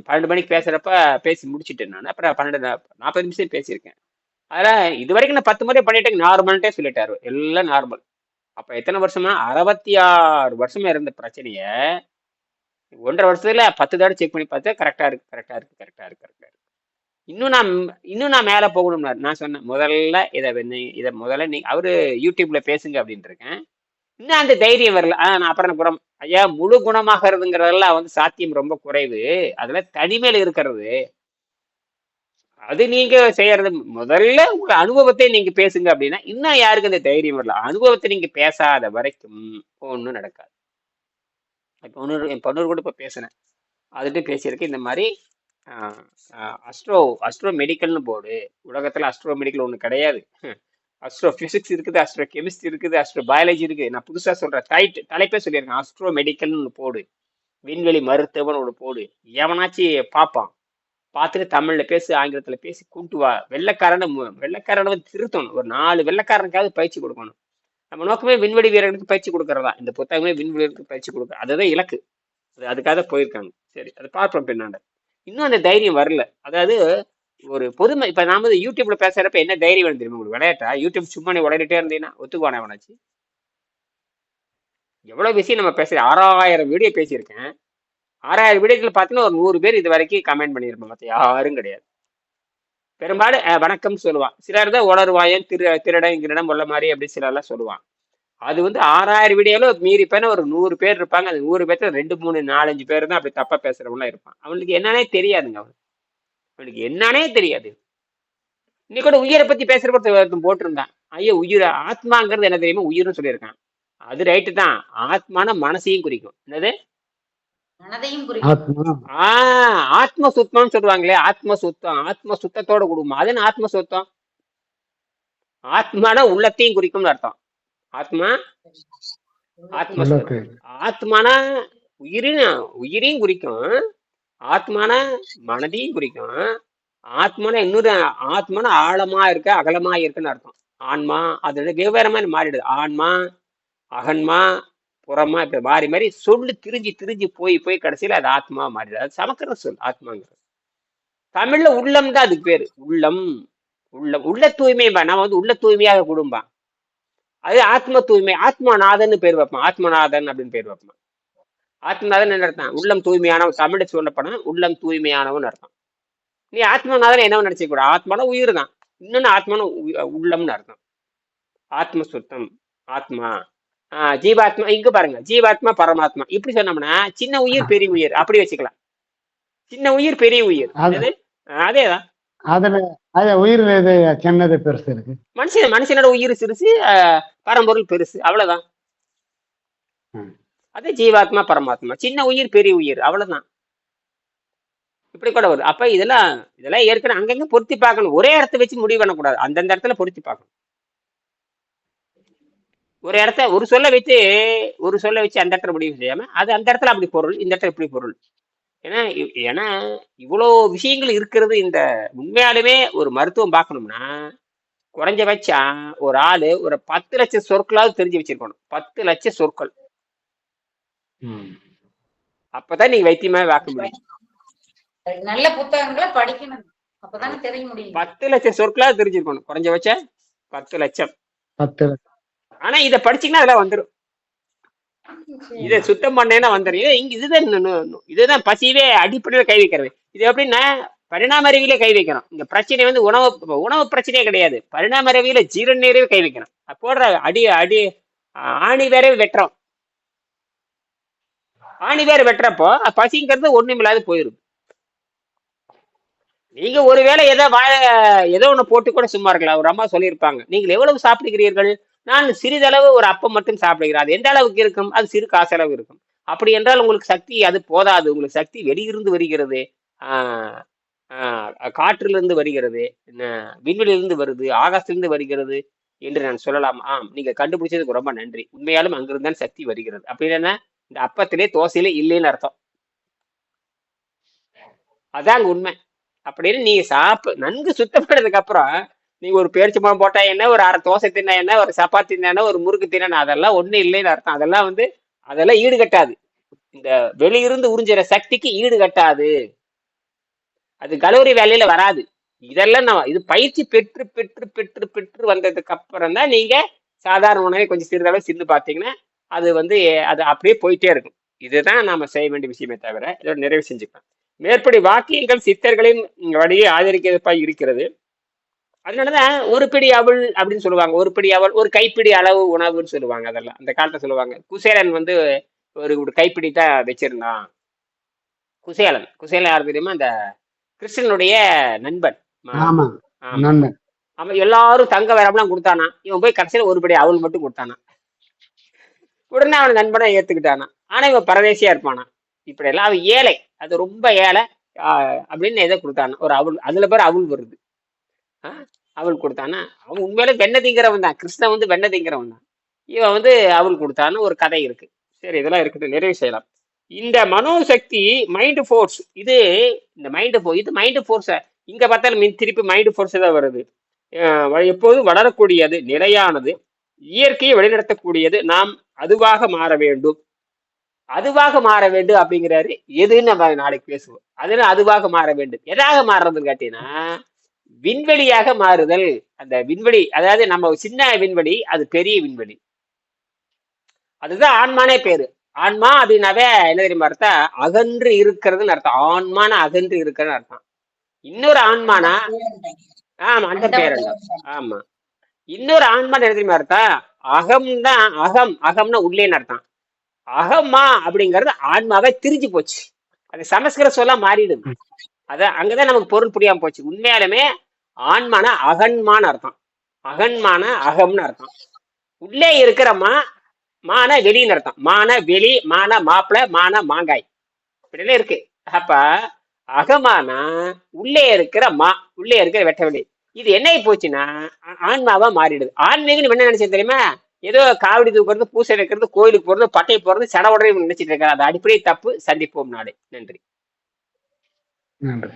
12 மணிக்கு பேசுறப்ப பேசி முடிச்சுட்டேன் நான். அப்புறம் 40 நிமிஷம் பேசியிருக்கேன். அதெல்லாம் இது வரைக்கும் நான் 10 முறை பண்ணிட்டேன். நார்மல்ட்டே சொல்லிட்டாரு, எல்லாம் நார்மல். அப்ப எத்தனை வருஷமா, 66 வருஷமா இருந்த பிரச்சனைய 1.5 வருஷத்துல 10 தடவை செக் பண்ணி பார்த்தா கரெக்டா இருக்கு. இன்னும் நான் மேல போகணும்னா நான் சொன்னேன் முதல்ல இதை முதல்ல நீ அவரு யூடியூப்ல பேசுங்க அப்படின்னு இருக்கேன். இன்னும் அந்த தைரியம் வரல. நான் அப்புறம் குணம் ஐயா, முழு குணமாகறதுங்கிறதெல்லாம் வந்து சாத்தியம் ரொம்ப குறைவு. அதுல தனிமையில இருக்கிறது அது நீங்க செய்யறது. முதல்ல உங்க அனுபவத்தை நீங்க பேசுங்க அப்படின்னா இன்னும் யாருக்கு அந்த தைரியம் வரல. அனுபவத்தை நீங்க பேசாத வரைக்கும் ஒன்றும் நடக்காது. என் பொண்ணு கூட இப்ப பேசினேன், அதுட்டு பேசியிருக்கேன். இந்த மாதிரி அஸ்ட்ரோ மெடிக்கல்னு போடு. உலகத்துல அஸ்ட்ரோ மெடிக்கல் ஒண்ணு கிடையாது. அஸ்ட்ரோ பிசிக்ஸ் இருக்குது, அஸ்ட்ரோ கெமிஸ்ட்ரி இருக்குது, அஸ்ட்ரோ பயாலஜி இருக்கு. நான் புதுசா சொல்றேன், தலைப்பே சொல்லியிருக்கேன். அஸ்ட்ரோ மெடிக்கல்னு போடு, விண்வெளி மருத்துவம் ஒன்று போடு. எவனாச்சு பார்ப்பான். பார்த்துட்டு தமிழ்ல பேசு, ஆங்கிலத்துல பேசி கூட்டு வா. வெள்ளைக்காரனை திருத்தணும். ஒரு 4 வெள்ளைக்காரனுக்காவது பயிற்சி கொடுக்கணும். நம்ம நோக்கமே விண்வெளி வீரர்களுக்கு பயிற்சி கொடுக்கறதா. இந்த புத்தகமே விண்வெளிக்கு பயிற்சி கொடுக்க, அதுதான் இலக்கு. அதுக்காக போயிருக்காங்க. சரி, அதை பார்ப்போம் பின்னாண்ட. இன்னும் அந்த தைரியம் வரல. அதாவது ஒரு பொதுமை. இப்ப நாம யூடியூப்ல பேசுறப்ப என்ன தைரியம் வேணும் தெரியுமா உங்களுக்கு? விளையாட்டா? யூடியூப் சும்மா நீ உடனே இருந்தீங்கன்னா ஒத்துக்குவானே அவனாச்சு? எவ்வளவு விஷயம் நம்ம பேசுறேன். 6000 வீடியோ பேசியிருக்கேன். 6000 வீடியோக்கள் பார்த்தீங்கன்னா ஒரு 100 பேர் இது வரைக்கும் கமெண்ட் பண்ணியிருப்போம். மற்ற யாரும் கிடையாது. பெரும்பாலும் வணக்கம் சொல்லுவான். சிலர் தான் உளருவாயன், திருடன் உள்ள மாதிரி அப்படி சிலர்லாம் சொல்லுவான். அது வந்து 6000 வீடியோல மீறி பேன ஒரு 100 பேர் இருப்பாங்க. அந்த 100 பேர்த்துல 2, 3, 4, 5 பேர் தான் அப்படி தப்பா பேசுறவங்களாம் இருப்பான். அவனுக்கு என்னன்னே தெரியாதுங்க. அவனுக்கு என்னன்னே தெரியாது. இன்னைக்கு கூட உயிரை பத்தி பேசுறப்ப போட்டிருந்தான். ஐயோ, உயிர் ஆத்மாங்கிறது என்ன தெரியுமா? உயிர்னு சொல்லியிருக்கான். அது ரைட்டு தான். ஆத்மான மனசையும் குறிக்கும். என்னது? ஆத்ம சுத்தம்னு சொல்லுவாங்களே, ஆத்ம சுத்தத்தோட குடும்பம். அது என்ன ஆத்ம சுத்தம்? ஆத்மான உள்ளத்தையும் குறிக்கும்னு அர்த்தம். ஆத்மானா உயிரையும் குறிக்கும், ஆத்மான மனதையும் குறிக்கும். ஆத்மான இன்னொரு ஆத்மான ஆழமா இருக்க அகலமா இருக்குன்னு அர்த்தம். ஆன்மா அதோட வெவ்வேறமா மாறிடுது. ஆன்மா, அகன்மா, புறமா இப்ப மாறி மாறி சொல்லு திரிஞ்சு திரிஞ்சு போய் போய் கடைசியில அது ஆத்மா மாறிடுது. அது சமக்கிற சொல் ஆத்மாங்கிறது. தமிழ்ல உள்ளம் தான் அதுக்கு பேரு. உள்ளம். உள்ளம் உள்ள தூய்மைம்பா. நம்ம வந்து உள்ள தூய்மையாக குடும்பம். அது ஆத்ம தூய்மை. ஆத்மநாதன் பேர் வைப்பான். ஆத்மநாதன் அப்படின்னு பேர் வைப்பான். ஆத்மநாதன் என்ன அர்த்தம்? உள்ளம் தூய்மையானவன். தமிழ் சொல்லப்படும் உள்ளம் தூய்மையானவன் அர்த்தம். நீ ஆத்மநாதன் என்ன நினைச்ச கூட, ஆத்மான உயிர் தான். இன்னொன்னு ஆத்மான உள்ளம்னு அர்த்தம். ஆத்ம சுத்தம், ஆத்மா. ஜீவாத்மா. இங்க பாருங்க, ஜீவாத்மா பரமாத்மா இப்படி சொன்னோம்னா சின்ன உயிர் பெரிய உயிர் அப்படி வச்சுக்கலாம். சின்ன உயிர் பெரிய உயிர் அதேதான். அதுல உயிர் சின்னது பெருசு இருக்கு. மனுஷனோட உயிர் சிறுசு, பரம்பொருள் பெருசு, அவ்வளவுதான். அதே ஜீவாத்மா பரமாத்மா. சின்ன உயிர் பெரிய உயிர் அவ்வளவுதான். இப்படி கூட வருது. அப்ப இதெல்லாம் ஏற்கனவே அங்கங்க பொருத்தி பார்க்கணும். ஒரே இடத்த வச்சு முடிவு பண்ணக்கூடாது. அந்தந்த இடத்துல பொருத்தி பார்க்கணும். ஒரு சொல்ல வச்சு அந்த இடத்துல முடிவு செய்யாம அது அந்த இடத்துல அப்படி பொருள், இந்த இடத்துல இப்படி பொருள். ஏன்னா இவ்வளோ விஷயங்கள் இருக்கிறது. இந்த உண்மையாலுமே ஒரு மருத்துவம் பார்க்கணும்னா குறைஞ்சபட்சம் ஒரு ஆளு ஒரு 10 லட்சம் சொற்களாவது தெரிஞ்சு வச்சிருக்கணும். 10 லட்சம் சொற்கள். அப்பதான் நீங்க வைத்தியமா பார்க்க முடியும். நல்ல புத்தகங்களை படிக்கணும். அப்பதானே தெரிய முடியும். 10 லட்சம் சொற்களாவது தெரிஞ்சிருக்கணும் குறைஞ்சபட்சம். 10 லட்சம். ஆனா இத படிச்சீங்கன்னா அதெல்லாம் வந்துடும். இதை சுத்தம் பண்ணேன்னா வந்துடும். இதுதான் பசியவே அடிப்படையில கை வைக்கிறது. இது எப்படின்னா பரிணாம அறிவியில கை வைக்கணும். இந்த பிரச்சனை வந்து உணவு பிரச்சனையே கிடையாது. பரிணாம அறிவியில ஜீரநீரவே கை வைக்கணும். போடுற அடி ஆணி வேற வெட்டுறோம். ஆணி வேற வெட்டுறப்போ பசிங்கிறது ஒண்ணுமில்லாது போயிடும். நீங்க ஒருவேளை ஏதோ ஒண்ணு போட்டு கூட சும்மா இருக்கலாம். ஒரு அம்மா சொல்லியிருப்பாங்க, நீங்கள் எவ்வளவு சாப்பிடுகிறீர்கள்? நான் சிறிதளவு ஒரு அப்பம் மட்டும் சாப்பிடுகிறேன். அது எந்த அளவுக்கு இருக்கும்? அது சிறு காசளவு இருக்கும். அப்படி என்றால் உங்களுக்கு சக்தி அது போதாது. உங்களுக்கு சக்தி வெளியிருந்து வருகிறது, காற்றிலிருந்து வருகிறது, விண்வெளியிலிருந்து வருது, ஆகாசத்திலிருந்து வருகிறது என்று நான் சொல்லலாம். நீங்க கண்டுபிடிச்சதுக்கு ரொம்ப நன்றி. உண்மையாலும் அங்கிருந்தான் சக்தி வருகிறது. அப்படின்னா இந்த அப்பத்திலே தோசையிலே இல்லைன்னு அர்த்தம். அதாங்க உண்மை. அப்படின்னு நீங்க நன்கு சுத்தப்படுறதுக்கு அப்புறம் நீங்க ஒரு பேரிச்சம்பழம் போட்டா என்ன, ஒரு அரை தோசை தின்னா என்ன, ஒரு சப்பாத்தி தின்னா, ஒரு முறுக்கு தின்னா, அதெல்லாம் ஒண்ணும் இல்லைன்னு அர்த்தம். அதெல்லாம் ஈடுகட்டாது. இந்த வெளியிருந்து உறிஞ்சுற சக்திக்கு ஈடுகட்டாது. அது கலோரி வேலையில வராது. இதெல்லாம் இது பயிற்சி பெற்று பெற்று பெற்று பெற்று வந்ததுக்கு அப்புறம் தான் நீங்க சாதாரண உணவை கொஞ்சம் சிறிதளவு சிந்து பார்த்தீங்கன்னா அது அப்படியே போயிட்டே இருக்கும். இதுதான் நாம செய்ய வேண்டிய விஷயமே தவிர இதோட நிறைவு செஞ்சுக்கலாம். மேற்படி வாக்கியங்கள் சித்தர்களின் வழியை ஆதரிக்கிறப்பா இருக்கிறது. அதனாலதான் ஒரு பிடி அவள் அப்படின்னு சொல்லுவாங்க. ஒரு பிடி அவள், ஒரு கைப்பிடி அளவு உணவுன்னு சொல்லுவாங்க. அதெல்லாம் அந்த காலத்துல சொல்லுவாங்க. குசேலன் ஒரு கைப்பிடி தான் வச்சிருந்தான். குசேலன் யார் தெரியுமா? அந்த கிருஷ்ணனுடைய நண்பன். அவன் எல்லாரும் தங்க வரம்லாம் கொடுத்தானா. இவன் போய் கடைசியில ஒரு படி அவள் மட்டும் கொடுத்தானா. உடனே அவன் நண்பனை ஏத்துக்கிட்டானா. ஆனா இவன் பரதேசியா இருப்பானா. இப்படி எல்லாம் அவன் ஏழை, அது ரொம்ப ஏழை அப்படின்னு எதை கொடுத்தானா, ஒரு அவள். அதுல பேர் அவள் வருது. அவள் கொடுத்தானா. அவன் உண்மையில வெண்ணெய் திங்கிறவன் தான். கிருஷ்ணன் வெண்ணெய் திங்கிறவன் தான். இவன் அவள் கொடுத்தான்னு ஒரு கதை இருக்கு. சரி, இதெல்லாம் இருக்குது, நிறைவு செய்யலாம். இந்த மனோசக்தி மைண்ட் ஃபோர்ஸ், இது மைண்ட் ஃபோர்ஸ இங்க பார்த்தாலும் திருப்பி மைண்ட் ஃபோர்ஸ் தான் வருது. எப்போதும் வளரக்கூடியது, நிலையானது, இயற்கையை வழிநடத்தக்கூடியது. நாம் அதுவாக மாற வேண்டும். அப்படிங்கிறாரு. எதுன்னு நம்ம நாளைக்கு பேசுவோம். அதுவாக மாற வேண்டும். எதாக மாறுறதுன்னு கேட்டீங்கன்னா விண்வெளியாக மாறுதல். அந்த விண்வெளி, அதாவது நம்ம சின்ன விண்வெளி, அது பெரிய விண்வெளி. அதுதான் ஆன்மானே பேரு. ஆன்மா அப்படின்னாவே என்ன தெரியுமா அர்த்தம்? அகன்று இருக்கிறதுன்னு அர்த்தம். ஆன்மான அகன்று இருக்கிறதுன்னு அர்த்தம். இன்னொரு ஆன்மானா அந்த பேரண்டம். ஆமா, இன்னொரு ஆன்மான என்ன தெரியுமா அர்த்தம்? அகம்தான். அகம்னா உள்ளேன்னு அர்த்தம். அகம்மா அப்படிங்கிறது ஆன்மாவை திரிஞ்சு போச்சு. அது சமஸ்கிருத சொல்ல மாறிடுது. அங்கதான் நமக்கு பொருள் புரியாம போச்சு. உண்மையாலுமே ஆன்மான அகன்மான அர்த்தம். அகன்மான அகம்னு அர்த்தம். உள்ளே இருக்கிற மான வெளின்னு அர்த்தம். மான வெளி, மான மாப்பிள, மான மாங்காய், இப்படிலாம் இருக்கு. அப்ப அகமான உள்ளே இருக்கிற உள்ளே இருக்கிற வெட்ட வெளி. இது என்ன போச்சுன்னா ஆன்மாவா மாறிடுது. ஆன்மீகம் என்ன நினைச்சது தெரியுமா? ஏதோ காவடி தூக்குறது, பூசை வைக்கிறது, கோயிலுக்கு போறது, பட்டை போறது, சட உடனே நினைச்சிட்டு இருக்காரு. அது அடிப்படை தப்பு. சந்திப்போம் நாளை. நன்றி. நன்றி.